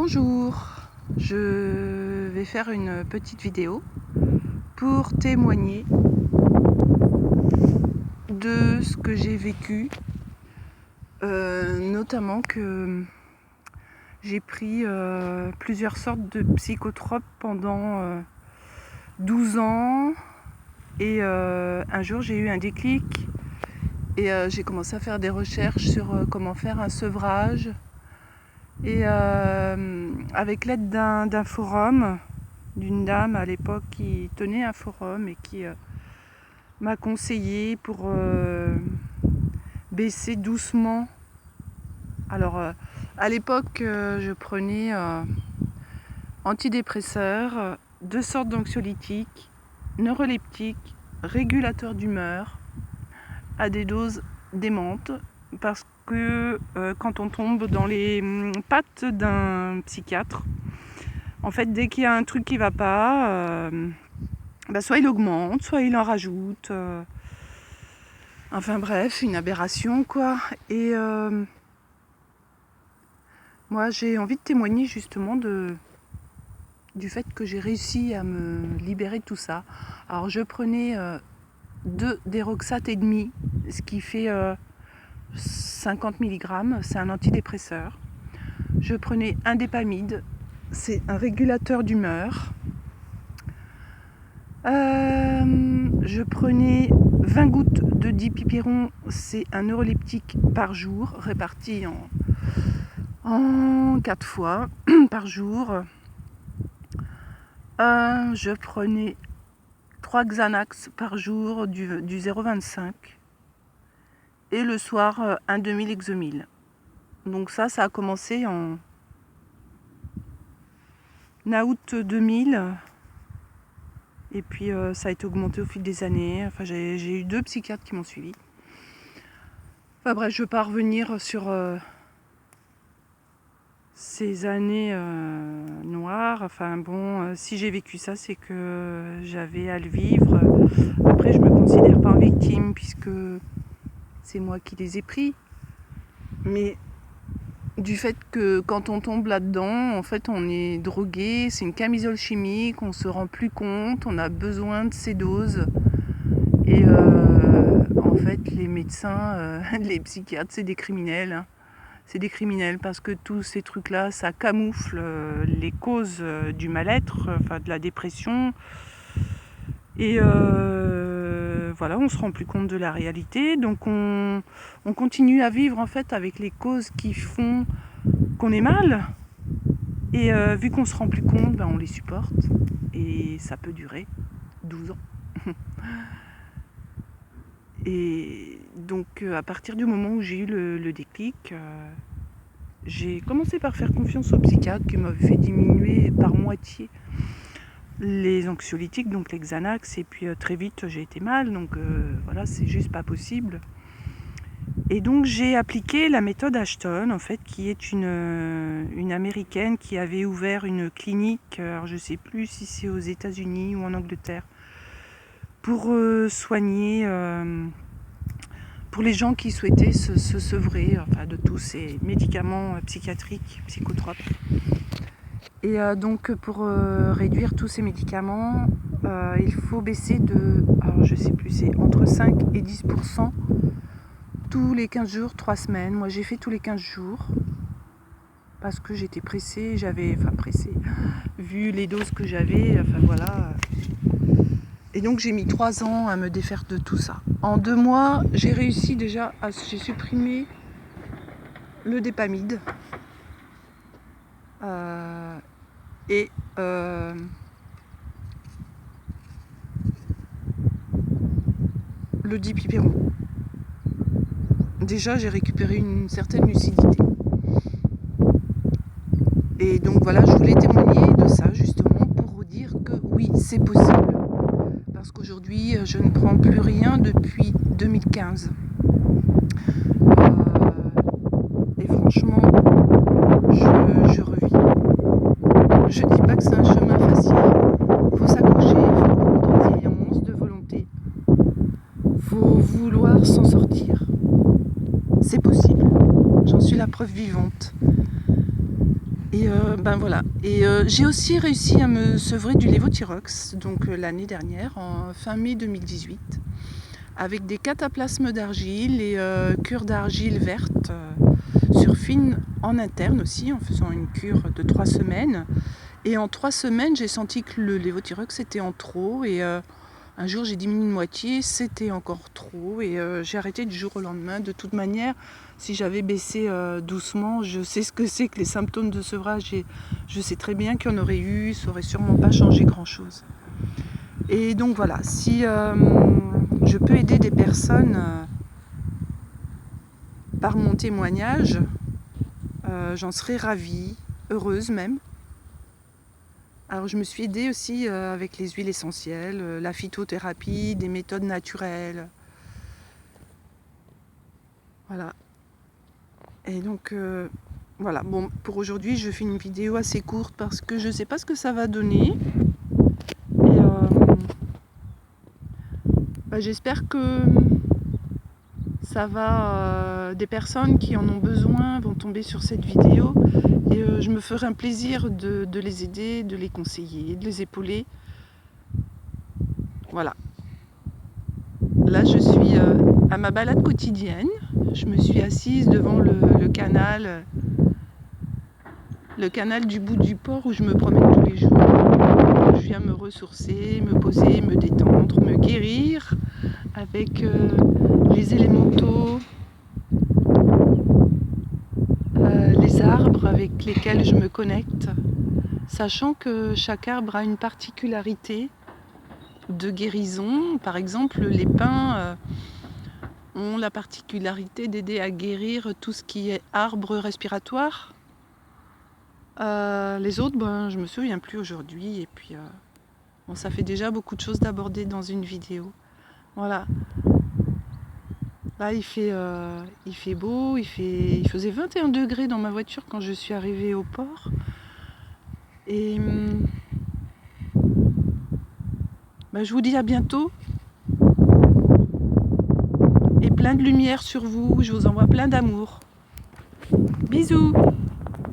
Bonjour, je vais faire une petite vidéo pour témoigner de ce que j'ai vécu, notamment que j'ai pris plusieurs sortes de psychotropes pendant 12 ans et un jour j'ai eu un déclic et j'ai commencé à faire des recherches sur comment faire un sevrage. Et avec l'aide d'un forum, d'une dame à l'époque qui tenait un forum et qui m'a conseillé pour baisser doucement. Alors à l'époque je prenais antidépresseurs, 2 sortes d'anxiolytiques, neuroleptiques, régulateurs d'humeur à des doses démentes, parce que quand on tombe dans les pattes d'un psychiatre, en fait dès qu'il y a un truc qui va pas, soit il augmente, soit il en rajoute, enfin bref, une aberration quoi. Et moi j'ai envie de témoigner justement du fait que j'ai réussi à me libérer de tout ça. Alors je prenais 2 déroxate et demi, ce qui fait 50 mg, c'est un antidépresseur. Je prenais un dépamide, c'est un régulateur d'humeur. Je prenais 20 gouttes de dipyperon, c'est un neuroleptique par jour, réparti en 4 fois par jour. Je prenais 3 Xanax par jour du 0,25 et le soir un demi-Lexomil. Donc ça a commencé en août 2000 et puis ça a été augmenté au fil des années. Enfin, j'ai eu 2 psychiatres qui m'ont suivi. Enfin bref, je ne veux pas revenir sur ces années noires. Enfin bon, si j'ai vécu ça, c'est que j'avais à le vivre. Après, je ne me considère pas en victime puisque c'est moi qui les ai pris. Mais du fait que quand on tombe là-dedans, en fait, on est drogué, c'est une camisole chimique, on se rend plus compte, on a besoin de ces doses. Et en fait, les médecins, les psychiatres, c'est des criminels. Hein. C'est des criminels parce que tous ces trucs-là, ça camoufle les causes du mal-être, enfin de la dépression. Et voilà, on se rend plus compte de la réalité. Donc on continue à vivre en fait avec les causes qui font qu'on est mal. Et vu qu'on se rend plus compte, on les supporte. Et ça peut durer 12 ans. Et donc à partir du moment où j'ai eu le déclic, j'ai commencé par faire confiance au psychiatre qui m'avait fait diminuer par moitié les anxiolytiques, donc les Xanax, et puis très vite j'ai été mal, donc voilà, c'est juste pas possible. Et donc j'ai appliqué la méthode Ashton, en fait, qui est une américaine qui avait ouvert une clinique, alors je sais plus si c'est aux États-Unis ou en Angleterre, pour soigner, pour les gens qui souhaitaient se sevrer enfin, de tous ces médicaments psychiatriques, psychotropes. Et donc pour réduire tous ces médicaments, il faut baisser de, alors je sais plus, c'est entre 5 et 10% tous les 15 jours, 3 semaines. Moi j'ai fait tous les 15 jours parce que j'étais pressée, vu les doses que j'avais, enfin voilà. Et donc j'ai mis 3 ans à me défaire de tout ça. En 2 mois, j'ai réussi déjà j'ai supprimé le dépamide. Et le dipyperon. Déjà, j'ai récupéré une certaine lucidité. Et donc voilà, je voulais témoigner de ça justement pour vous dire que oui, c'est possible. Parce qu'aujourd'hui, je ne prends plus rien depuis 2015. Et franchement, je revis. Je dis pas que c'est un chemin facile. Il faut s'accrocher, il faut beaucoup de résilience, de volonté. Il faut vouloir s'en sortir. C'est possible. J'en suis la preuve vivante. Et ben voilà. Et j'ai aussi réussi à me sevrer du lévothyrox, donc l'année dernière, en fin mai 2018, avec des cataplasmes d'argile et cure d'argile verte sur fine en interne aussi, en faisant une cure de 3 semaines. Et en 3 semaines, j'ai senti que le lévothyrox était en trop. Et un jour, j'ai diminué de moitié, c'était encore trop. Et j'ai arrêté du jour au lendemain. De toute manière, si j'avais baissé doucement, je sais ce que c'est que les symptômes de sevrage. Et je sais très bien qu'il y en aurait eu, ça aurait sûrement pas changé grand-chose. Et donc voilà, si je peux aider des personnes par mon témoignage, j'en serais ravie, heureuse même. Alors je me suis aidée aussi avec les huiles essentielles, la phytothérapie, des méthodes naturelles. Voilà. Et donc voilà, bon, pour aujourd'hui je fais une vidéo assez courte parce que je ne sais pas ce que ça va donner. Et j'espère que ça va, des personnes qui en ont besoin vont tomber sur cette vidéo. Et je me ferai un plaisir de les aider, de les conseiller, de les épauler. Voilà. Là, je suis à ma balade quotidienne. Je me suis assise devant le canal du bout du port où je me promène tous les jours. Je viens me ressourcer, me poser, me détendre, me guérir avec les élémentaux, les arbres avec lesquels je me connecte, sachant que chaque arbre a une particularité de guérison. Par exemple, les pins ont la particularité d'aider à guérir tout ce qui est arbre respiratoire. Les autres, je me souviens plus aujourd'hui. Et puis, bon, ça fait déjà beaucoup de choses d'aborder dans une vidéo. Voilà. Là, il fait beau. Il faisait 21 degrés dans ma voiture quand je suis arrivée au port. Et je vous dis à bientôt. Et plein de lumière sur vous. Je vous envoie plein d'amour. Bisous!